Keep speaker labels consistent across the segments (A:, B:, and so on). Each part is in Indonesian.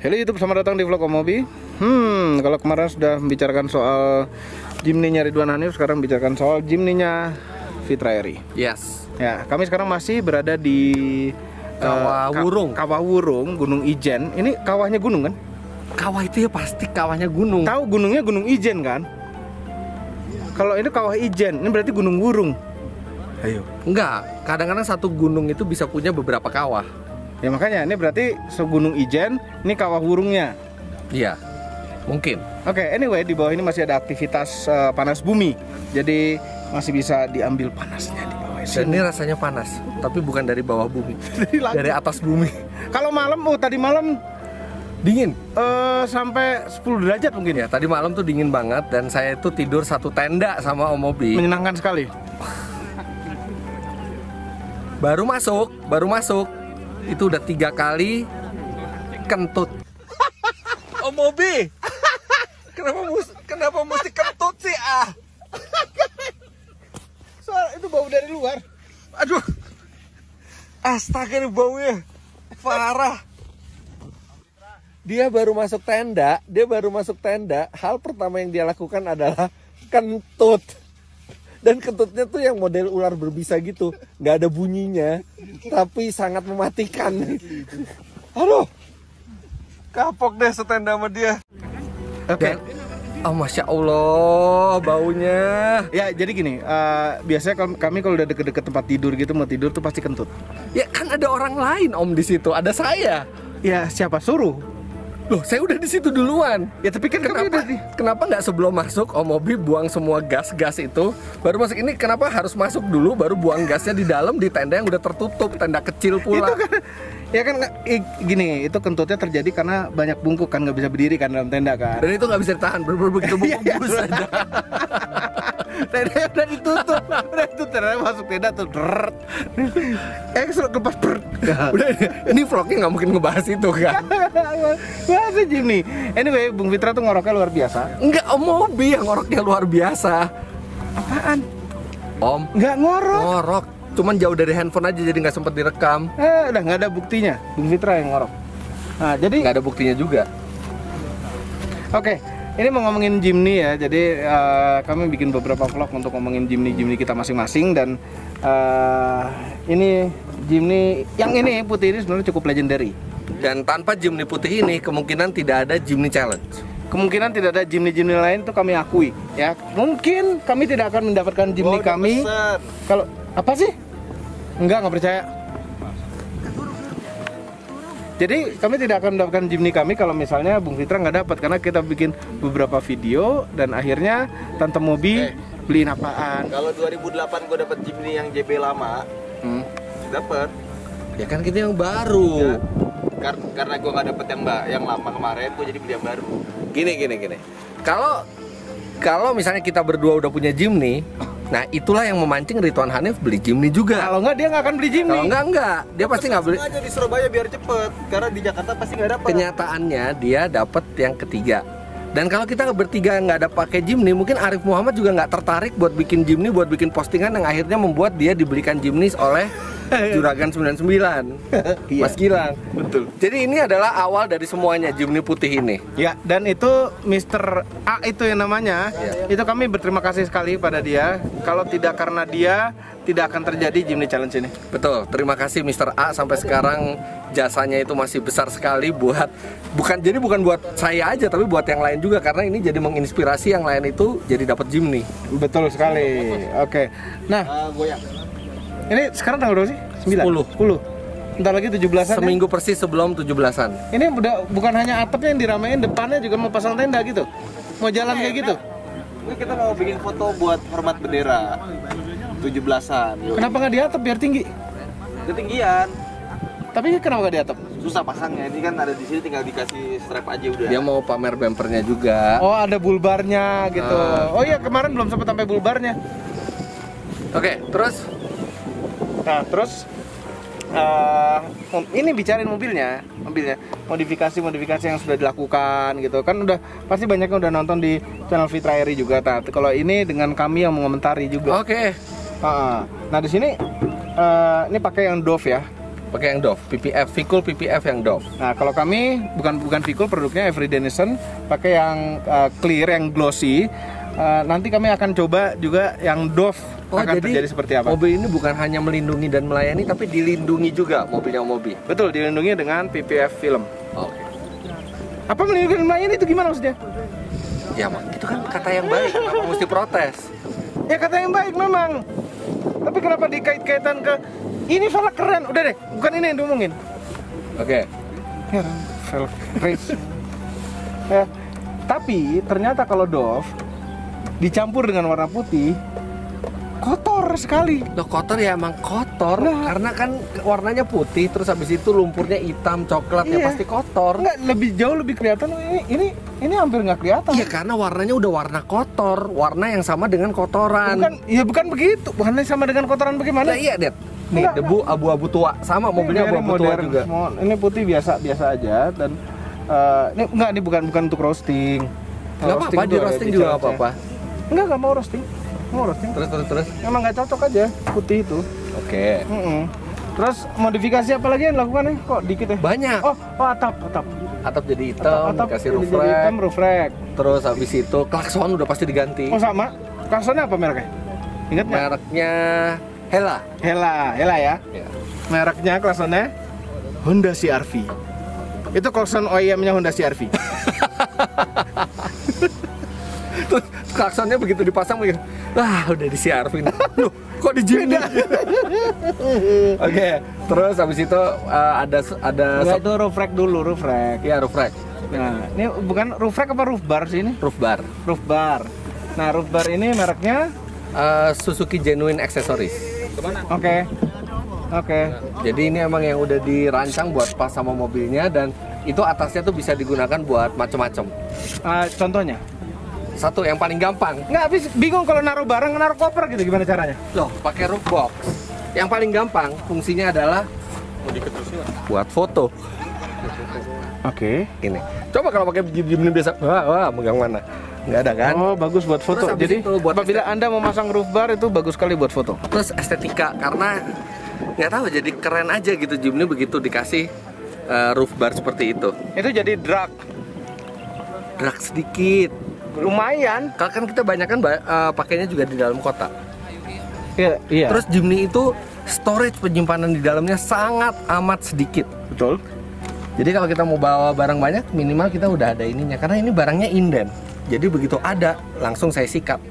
A: Halo YouTube, selamat datang di vlog Om Mobi. Kalau kemarin sudah membicarakan soal Jimny-nya Ridwan Hanif, sekarang bicarakan soal Jimny-nya Fitra Eri.
B: Yes.
A: Ya, kami sekarang masih berada di
B: Kawah Wurung.
A: Kawah Wurung, Gunung Ijen. Ini kawahnya gunung kan?
B: Kawah itu ya pasti kawahnya gunung.
A: Tahu gunungnya Gunung Ijen kan? Kalau ini kawah Ijen, ini berarti Gunung Wurung. Ayo.
B: Enggak, kadang-kadang satu gunung itu bisa punya beberapa kawah.
A: Ya makanya ini berarti segunung Ijen, ini kawah Wurungnya.
B: Iya, mungkin.
A: Oke, anyway, di bawah ini masih ada aktivitas panas bumi. Jadi masih bisa diambil panasnya di bawah
B: Dan
A: sini.
B: ini rasanya panas, tapi bukan dari bawah bumi, dari atas bumi.
A: Kalau malam, tadi malam
B: Dingin.
A: sampai 10 derajat mungkin ya.
B: Ya, tadi malam tuh dingin banget dan saya itu tidur satu tenda sama Om Mobi.
A: Menyenangkan sekali.
B: Baru masuk. Itu udah 3 kali kentut. Om Mobi, kenapa mesti kentut sih
A: Soal itu bau dari luar.
B: Aduh, astaga ini baunya parah. Dia baru masuk tenda, hal pertama yang dia lakukan adalah kentut. Dan kentutnya tuh yang model ular berbisa gitu, nggak ada bunyinya, tapi sangat mematikan. Aduh, kapok deh setenda sama dia.
A: Oke.
B: Oh, Masya Allah, baunya.
A: Ya, jadi gini, biasanya kami kalau udah deket-deket tempat tidur gitu, mau tidur tuh pasti kentut.
B: Ya kan ada orang lain Om di situ, ada saya.
A: Ya, siapa suruh?
B: Loh, saya udah di situ duluan.
A: Ya, tapi kan kami udah
B: Kenapa nggak sebelum masuk Om Mobi buang semua gas-gas itu, baru masuk ini? Kenapa harus masuk dulu baru buang gasnya di dalam di tenda yang udah tertutup, tenda kecil pula?
A: Itu kan, ya kan gini, itu kentutnya terjadi karena banyak bungkuk kan, nggak bisa berdiri kan dalam tenda kan.
B: Dan itu nggak bisa ditahan, begitu bungkus aja.
A: Tenda udah ditutup, tenda masuk tenda tuh, suruh lepas,
B: Udah, ini vlognya nggak mungkin ngebahas itu kan?
A: Masa Jimny? Anyway, Bung Fitra tuh ngoroknya luar biasa.
B: Enggak, Om Mobi yang ngoroknya luar biasa.
A: Apaan?
B: Om,
A: Nggak ngorok.
B: ngorok, cuman jauh dari handphone aja jadi nggak sempet direkam.
A: Udah nggak ada buktinya, Bung Fitra yang ngorok. Nah, jadi
B: Nggak ada buktinya juga.
A: Oke, ini mau ngomongin Jimny ya. Jadi kami bikin beberapa vlog untuk ngomongin Jimny kita masing-masing. Dan ini Jimny yang ini putih ini sebenarnya cukup legendary.
B: Dan tanpa Jimny putih ini kemungkinan tidak ada Jimny Challenge.
A: Kemungkinan tidak ada Jimny lain tuh kami akui ya. Mungkin kami tidak akan mendapatkan Jimny kami. Kalau apa sih? Nggak percaya. Jadi kami tidak akan mendapatkan Jimny kami kalau misalnya Bung Fitra nggak dapat, karena kita bikin beberapa video dan akhirnya Tante Mobi beliin apaan.
C: Kalau 2008 gue dapet Jimny yang JB lama, dapet.
B: Ya kan kita yang baru.
C: Ya, karena gue nggak dapet yang lama kemarin, gue jadi beli yang baru.
B: Gini. Kalau misalnya kita berdua udah punya Jimny, nah itulah yang memancing Ridwan Hanif beli Jimny juga.
A: Kalau nggak dia nggak akan beli Jimny.
B: Kalau enggak, dia pasti nggak beli.
C: Aja di Surabaya biar cepet, karena di Jakarta pasti nggak dapet.
B: Kenyataannya dia dapet yang ketiga. Dan kalau kita bertiga nggak ada pakai Jimny, mungkin Arif Muhammad juga nggak tertarik buat bikin Jimny, buat bikin postingan yang akhirnya membuat dia dibelikan Jimny oleh Juragan 99.
A: Iya.
B: Mas Gilang.
A: Betul.
B: Jadi ini adalah awal dari semuanya Jimny putih ini.
A: Ya, dan itu Mr. A itu yang namanya.
B: Ya.
A: Itu kami berterima kasih sekali pada dia. Kalau tidak karena dia, tidak akan terjadi Jimny Challenge ini.
B: Betul, terima kasih Mr. A, sampai sekarang jasanya itu masih besar sekali buat bukan buat saya aja tapi buat yang lain juga, karena ini jadi menginspirasi yang lain itu jadi dapat Jimny.
A: Betul sekali. Oke. Nah,
C: Goyang.
A: ini sekarang tanggal berapa sih? 9? 10. Bentar lagi 17-an.
B: Seminggu persis sebelum 17-an.
A: Ini udah bukan hanya atapnya yang diramein, depannya juga mau pasang tenda gitu. Mau jalan kayak gitu.
C: Ini kita mau bikin foto buat hormat bendera 17-an.
A: Kenapa nggak di atap biar tinggi?
C: Ketinggian.
A: Tapi kenapa nggak di atap?
C: Susah pasangnya. Ini kan ada di sini, tinggal dikasih strap aja udah.
B: Dia mau pamer bempernya juga.
A: Oh, ada bulbarnya gitu. Oh iya, kemarin belum sempat sampai bulbarnya.
B: Oke, terus
A: Nah, terus ini bicarain mobilnya, modifikasi yang sudah dilakukan gitu kan, udah pasti banyak yang udah nonton di channel Fitra Eri juga. Nah, kalau ini dengan kami yang mengomentari juga.
B: oke.
A: Nah, di sini ini pakai yang Dove ya.
B: Pakai yang Dove, PPF, Vicul PPF yang Dove.
A: Nah, kalau kami bukan Vicul, produknya Everyday Nation, pakai yang clear, yang glossy. Nanti kami akan coba juga yang Dove akan terjadi seperti apa.
B: Mobil ini bukan hanya melindungi dan melayani, tapi dilindungi juga mobilnya Omobi.
A: Betul, dilindungi dengan PPF film.
B: Oke.
A: Apa melindungi dan melayani itu gimana maksudnya?
B: Ya, Mak, itu kan kata yang baik, kenapa mesti protes?
A: Ya kata yang baik memang. Tapi kenapa dikait-kaitan ke ini velg keren? Udah deh, bukan ini yang diomongin.
B: Oke.
A: Heran, velg race. Ya, tapi ternyata kalau Dove dicampur dengan warna putih, kotor sekali.
B: Loh, kotor ya emang kotor,
A: Nah.
B: karena kan warnanya putih, terus habis itu lumpurnya hitam, coklat, ya
A: Iya.
B: pasti kotor.
A: Enggak, jauh lebih kelihatan. Ini hampir nggak kelihatan.
B: Iya, karena warnanya udah warna kotor, warna yang sama dengan kotoran.
A: Bukan begitu. Bukan sama dengan kotoran bagaimana?
B: Nah, iya, Det. Nih,
A: Enggak,
B: debu abu-abu tua, sama mobilnya
A: Ini
B: abu-abu tua
A: modern,
B: juga.
A: Ini putih biasa aja dan ini bukan untuk roasting.
B: Nggak apa-apa, di roasting juga nggak apa-apa.
A: Enggak mau roasting. Mau roasting.
B: Terus.
A: Emang nggak cocok aja putih itu.
B: Oke.
A: Terus modifikasi apa lagi yang dilakukan nih? Kok dikit ya?
B: Banyak.
A: Oh, atap.
B: Atap jadi hitam, dikasih roof
A: jadi
B: rack.
A: hitam, roof rack.
B: Terus habis itu klakson udah pasti diganti.
A: Oh, sama. Klaksonnya apa mereknya? Ingat nggak?
B: Mereknya Hella.
A: Hella ya.
B: Ya.
A: Mereknya klaksonnya Honda CR-V. Itu klakson OEM-nya Honda CR-V.
B: Terus klaksonnya begitu dipasang begitu. Wah, udah di CR-V nih. Loh, kok di Jimny? Oke, terus habis itu ada
A: Enggak, itu roof rack dulu, roof rack.
B: ya roof rack,
A: Nah, ini bukan roof rack apa roof bar sih ini?
B: roof bar.
A: Roof bar. Nah, roof bar ini mereknya
B: Suzuki Genuine Accessories.
A: Oke.
B: Jadi ini emang yang udah dirancang buat pas sama mobilnya, dan itu atasnya tuh bisa digunakan buat macem-macem.
A: Contohnya?
B: Satu yang paling gampang,
A: Nggak, habis bingung kalau naruh barang, naruh koper gitu, gimana caranya?
B: loh, pakai roof box. Yang paling gampang fungsinya adalah buat foto.
A: Oke.
B: Ini. Coba kalau pakai Jimny biasa, wah, megang mana? Nggak ada kan?
A: Oh, bagus buat foto.
B: Terus habis
A: Jadi
B: itu buat
A: apabila Anda memasang roof bar itu bagus sekali buat foto.
B: Terus estetika, karena nggak tahu, jadi keren aja gitu Jimny begitu dikasih roof bar seperti itu.
A: Itu jadi drag.
B: Drag sedikit.
A: Lumayan.
B: Kalau kan kita banyak kan pakainya juga di dalam kota.
A: Iya.
B: Terus Jimny itu storage penyimpanan di dalamnya sangat amat sedikit.
A: Betul.
B: Jadi kalau kita mau bawa barang banyak, minimal kita udah ada ininya. Karena ini barangnya inden. Jadi begitu ada, langsung saya sikat.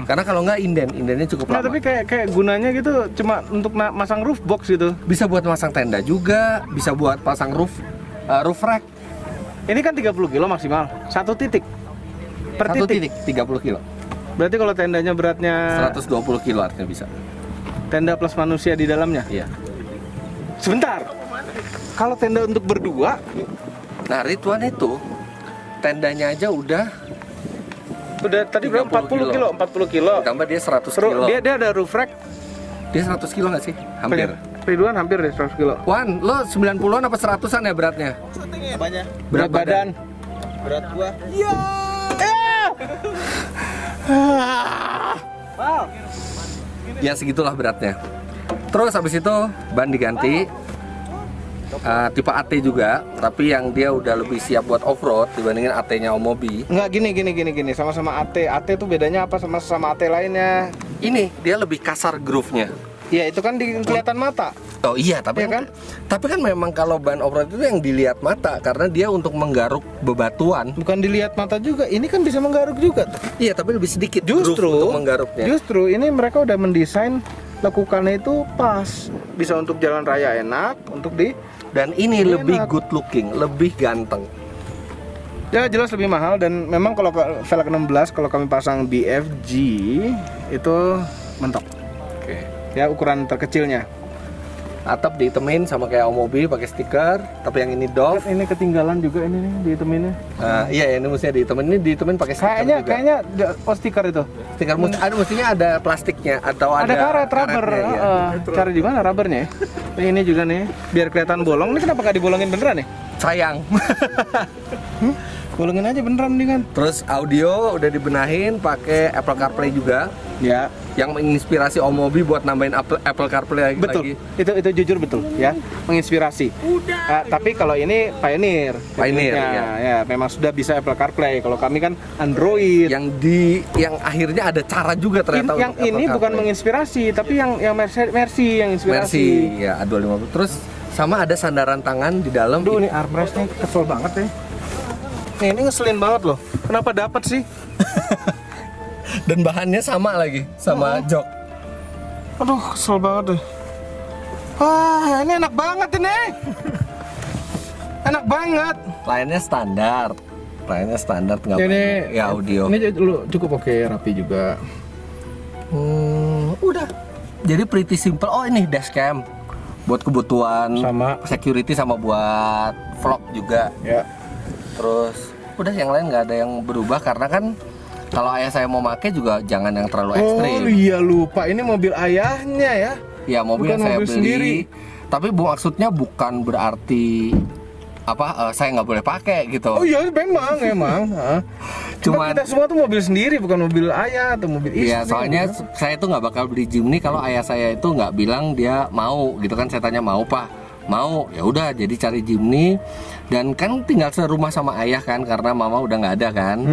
B: Karena kalau nggak indennya cukup
A: Nah,
B: lama.
A: tapi kayak gunanya gitu cuma untuk masang roof box gitu.
B: Bisa buat masang tenda juga, bisa buat pasang roof rack.
A: Ini kan 30 kilo maksimal. Satu titik. Per
B: Satu
A: titik.
B: titik 30 kilo.
A: Berarti kalau tendanya beratnya
B: 120 kilo artinya bisa.
A: tenda plus manusia di dalamnya.
B: Iya.
A: Sebentar. Kalau tenda untuk berdua,
B: Nah, Ridwan itu tendanya aja udah
A: tadi berapa? 40 kilo. 40 kilo.
B: tambah dia 100
A: Terus
B: kilo.
A: dia ada roof rack.
B: Dia 100 kilo nggak sih? Hampir.
A: Ridwan hampir deh 100 kilo.
B: Wan, lo 90-an apa 100-an ya beratnya?
C: Apanya?
A: Berat badan.
C: Berat gua.
B: Ya segitulah beratnya. Terus habis itu ban diganti. Tipe AT juga, tapi yang dia udah lebih siap buat off-road dibandingin AT-nya Omobi.
A: Enggak, gini. Sama-sama AT. AT itu bedanya apa sama AT lainnya?
B: Ini dia lebih kasar groove-nya.
A: Ya, itu kan kelihatan mata.
B: Oh iya, tapi
A: Iya kan?
B: Tapi kan memang kalau ban off-road itu yang dilihat mata, karena dia untuk menggaruk bebatuan.
A: Bukan dilihat mata juga. Ini kan bisa menggaruk juga tuh.
B: Iya, tapi lebih sedikit groove untuk menggaruknya.
A: Justru ini mereka udah mendesain lekukannya itu pas. Bisa untuk jalan raya enak, untuk
B: Dan ini
A: Ini
B: lebih
A: enak.
B: good looking, lebih ganteng.
A: ya jelas lebih mahal. Dan memang kalau velg 16 kalau kami pasang BFG itu mentok.
B: Oke.
A: Ya, ukuran terkecilnya.
B: Atap ditemin sama kayak Omobi pakai stiker, tapi yang ini Dove.
A: Ini ketinggalan juga ini nih diteminnya.
B: Iya, ini mestinya ditemin. Ini ditemin pakai stiker juga.
A: Kayaknya stiker itu.
B: Stiker mestinya ada plastiknya atau ada
A: karet rubber.
B: karetnya, iya.
A: Cari di mana rubbernya? Ini juga nih, biar kelihatan bolong. Ini kenapa nggak dibolongin beneran nih?
B: Sayang.
A: Bolongin aja beneran nih kan.
B: Terus audio udah dibenahin pakai Apple CarPlay juga.
A: Ya.
B: yang menginspirasi Omobi buat nambahin Apple CarPlay
A: Betul.
B: lagi.
A: Itu jujur betul ya, menginspirasi. Tapi kalau ini Pioneer.
B: Pioneer,
A: tekniknya. Ya, memang sudah bisa Apple CarPlay. Kalau kami kan Android.
B: Yang akhirnya ada cara juga ternyata
A: Yang
B: untuk Apple
A: ini bukan
B: CarPlay.
A: menginspirasi, tapi yang Mercy yang inspirasi.
B: Mercy ya A250. Terus sama ada sandaran tangan di dalam.
A: Aduh, ini armrestnya kesel banget ya. Nih, ini ngeselin banget loh. Kenapa dapat sih?
B: Dan bahannya sama lagi sama jok.
A: Aduh, kesel banget deh. Wah, ini enak banget ini. Enak banget.
B: Lainnya standar. Nggak
A: Ini
B: banyak. Ya audio.
A: Ini cukup oke, rapi juga.
B: Udah. Jadi pretty simple. Oh, ini dashcam buat kebutuhan
A: Sama.
B: security sama buat vlog juga.
A: Ya.
B: Terus udah yang lain nggak ada yang berubah karena kan kalau ayah saya mau make juga jangan yang terlalu ekstrim.
A: Oh iya, lupa. Ini mobil ayahnya ya.
B: Ya mobil
A: Bukan
B: yang saya
A: mobil
B: beli.
A: sendiri.
B: Tapi maksudnya bukan berarti saya nggak boleh pakai gitu.
A: Oh iya, memang. Cuma
B: Cuman
A: kita semua tuh mobil sendiri, bukan mobil ayah atau mobil istri.
B: Iya, soalnya saya tuh nggak bakal beli Jimny kalau ayah saya itu nggak bilang dia mau gitu kan. Saya tanya mau Pak, mau, ya udah jadi cari Jimny. Dan kan tinggal serumah sama ayah kan karena mama udah nggak ada kan.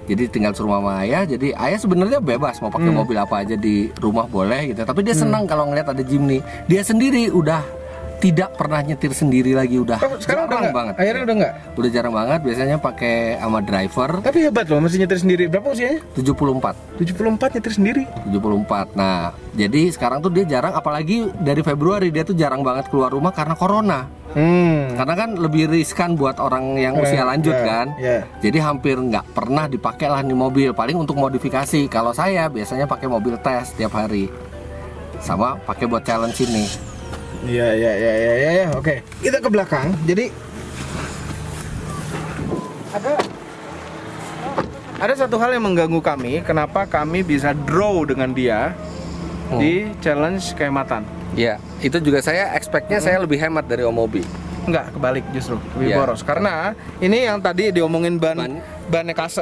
B: Jadi tinggal serumah sama ayah. Jadi ayah sebenarnya bebas mau pakai mobil apa aja di rumah boleh gitu. Tapi dia senang kalau ngeliat ada Jimny. Dia sendiri udah tidak pernah nyetir sendiri lagi, udah
A: sekarang udah
B: jarang
A: nggak?
B: banget.
A: Akhirnya udah nggak?
B: Udah jarang banget, biasanya pakai sama driver.
A: Tapi hebat loh, masih nyetir sendiri. Berapa usianya?
B: 74
A: nyetir sendiri.
B: 74. Nah, jadi sekarang tuh dia jarang, apalagi dari Februari dia tuh jarang banget keluar rumah karena corona. Karena kan lebih riskan buat orang yang usia lanjut kan. Jadi hampir nggak pernah dipakai lah nih mobil, paling untuk modifikasi. Kalau saya biasanya pakai mobil tes tiap hari, sama pakai buat challenge ini.
A: Iya. Oke. Kita ke belakang. Jadi ada satu hal yang mengganggu kami. Kenapa kami bisa draw dengan dia di challenge kehematan?
B: Ya, itu juga saya expect-nya saya lebih hemat dari Omobi.
A: Enggak, kebalik justru, lebih
B: Iya.
A: boros. Karena ini yang tadi diomongin bannya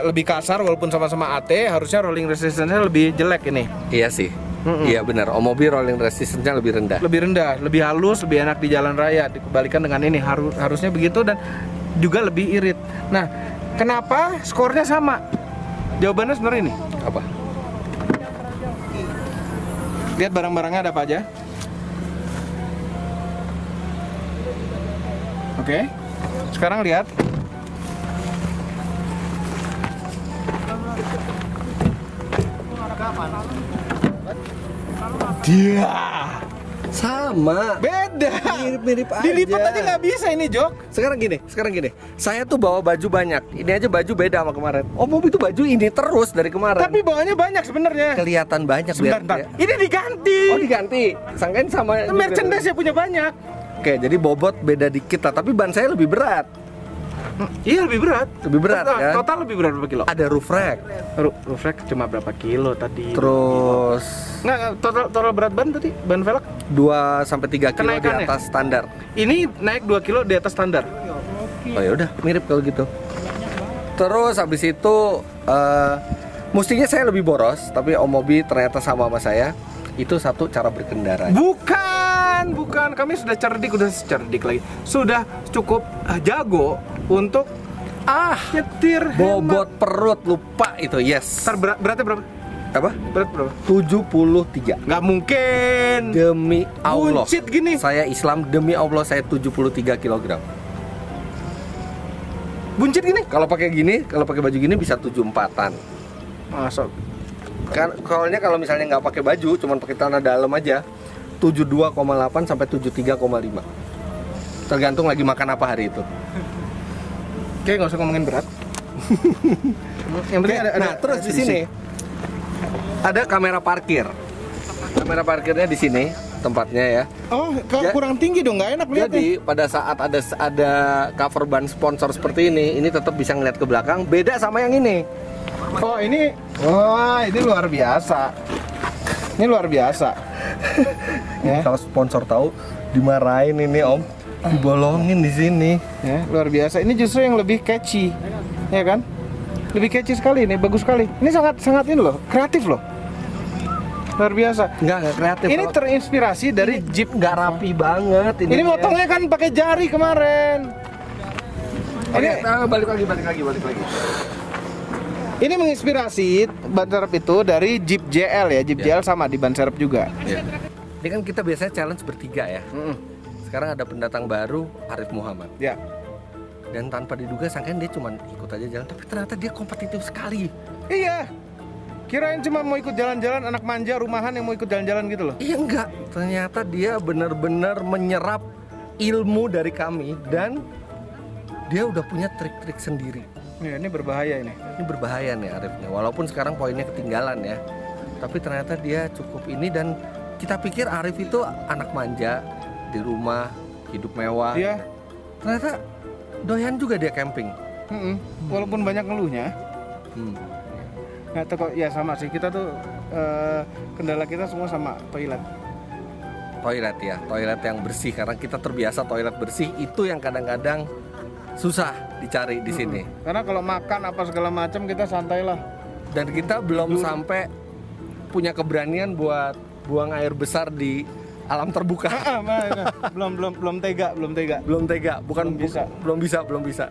A: lebih kasar walaupun sama-sama AT, harusnya rolling resistance-nya lebih jelek ini.
B: Iya sih. Iya benar, Omobi rolling resistance-nya lebih rendah.
A: Lebih halus, lebih enak di jalan raya. Dikebalikan dengan ini harusnya begitu dan juga lebih irit. Nah, kenapa skornya sama? Jawabannya sebenarnya ini.
B: Apa?
A: Lihat barang-barangnya ada apa aja. Oke. Sekarang lihat. Dia
B: Sama.
A: beda.
B: Mirip-mirip aja.
A: Dilipat aja nggak bisa ini, Jok.
B: Sekarang gini. Saya tuh bawa baju banyak. Ini aja baju beda sama kemarin. Omobi tuh baju ini terus dari kemarin.
A: Tapi bawahnya banyak sebenarnya.
B: kelihatan banyak
A: Sebentar,
B: biar-
A: bentar. Ini diganti.
B: Oh diganti. Sangkain sama
A: Merchandise punya banyak.
B: Oke, jadi bobot beda dikit lah, tapi ban saya lebih berat.
A: Iya, lebih berat.
B: Lebih berat,
A: Total,
B: kan?
A: Total lebih berat berapa kilo?
B: Ada roof rack.
A: Roof rack cuma berapa kilo tadi?
B: Terus
A: Nggak, total berat ban tadi, ban velg.
B: 2 sampai 3 kilo di
A: Kenaikannya?
B: atas standar.
A: Ini naik 2 kilo di atas standar.
B: Oh ya udah, mirip kalau gitu. Terus habis itu mestinya saya lebih boros, tapi Omobi ternyata sama saya. Itu satu cara berkendara.
A: Bukan. Kami sudah cerdik lagi. Sudah cukup jago untuk nyetir
B: Bobot perut lupa itu, yes.
A: Beratnya berapa?
B: Apa?
A: Berat berapa?
B: 73.
A: Nggak mungkin.
B: Demi Allah.
A: Buncit gini.
B: Saya Islam, demi Allah saya 73 kg.
A: Buncit gini?
B: Kalau pakai baju gini bisa 74-an.
A: Masuk.
B: Kan kalau misalnya nggak pakai baju, cuman pakai celana dalam aja, 72,8 sampai 73,5. Tergantung lagi makan apa hari itu.
A: Oke, nggak usah ngomongin berat. Yang penting ada
B: terus di sini ada kamera parkir. Kamera parkirnya di sini tempatnya ya.
A: Oh, kurang tinggi dong, nggak enak lihatnya.
B: Jadi pada saat ada cover ban sponsor seperti ini tetap bisa ngeliat ke belakang. Beda sama yang ini.
A: Oh, ini luar biasa. Ini luar biasa. Ya.
B: Kalau sponsor tahu dimarahin ini Om, dibolongin di sini.
A: Ya, luar biasa. Ini justru yang lebih catchy, ya kan? Lebih catchy sekali ini, bagus sekali. Ini sangat ini loh, kreatif loh. Luar biasa.
B: Nggak kreatif.
A: Ini
B: Kalau-
A: terinspirasi dari Jeep.
B: nggak rapi banget
A: Ini motongnya kan pakai jari kemarin.
B: Oke,
A: Ini
B: balik lagi.
A: ini menginspirasi ban serep itu dari Jeep JL ya. Jeep JL sama di ban serep juga.
B: Ya. Ini kan kita biasanya challenge bertiga ya. Sekarang ada pendatang baru, Arif Muhammad.
A: Ya.
B: Dan tanpa diduga sangkain dia cuma ikut aja jalan, tapi ternyata dia kompetitif sekali.
A: Iya. Kirain cuma mau ikut jalan-jalan anak manja rumahan yang mau ikut jalan-jalan gitu loh.
B: Iya enggak, ternyata dia benar-benar menyerap ilmu dari kami dan dia udah punya trik-trik sendiri.
A: Ya, ini berbahaya ini.
B: Ini berbahaya nih Arifnya, walaupun sekarang poinnya ketinggalan ya. Tapi ternyata dia cukup ini dan kita pikir Arif itu anak manja di rumah, hidup mewah.
A: Iya.
B: Ternyata doyan juga dia camping.
A: Walaupun banyak ngeluhnya. Nggak tahu kok, ya sama sih, kita tuh kendala kita semua sama toilet.
B: Toilet ya, toilet yang bersih karena kita terbiasa toilet bersih itu yang kadang-kadang susah dicari di sini.
A: Karena kalau makan apa segala macam kita santai lah.
B: Dan kita belum sampai punya keberanian buat buang air besar di alam terbuka.
A: belum tega.
B: Bukan
A: Belum bisa.
B: belum bisa.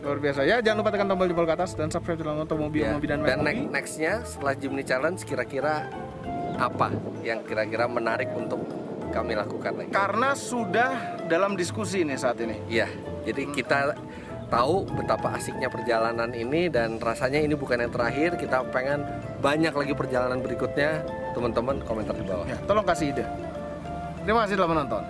A: Luar biasa ya, jangan lupa tekan tombol jempol ke atas dan subscribe channel Otomobil
B: Ya.
A: Mobil dan
B: Dan
A: Mobil.
B: nextnya setelah Jimny Challenge kira-kira apa yang kira-kira menarik untuk kami lakukan lagi?
A: Karena sudah dalam diskusi nih saat ini.
B: Iya, jadi kita tahu betapa asiknya perjalanan ini dan rasanya ini bukan yang terakhir. Kita pengen banyak lagi perjalanan berikutnya. Teman-teman komentar di bawah.
A: Ya, tolong kasih ide. Terima kasih telah menonton.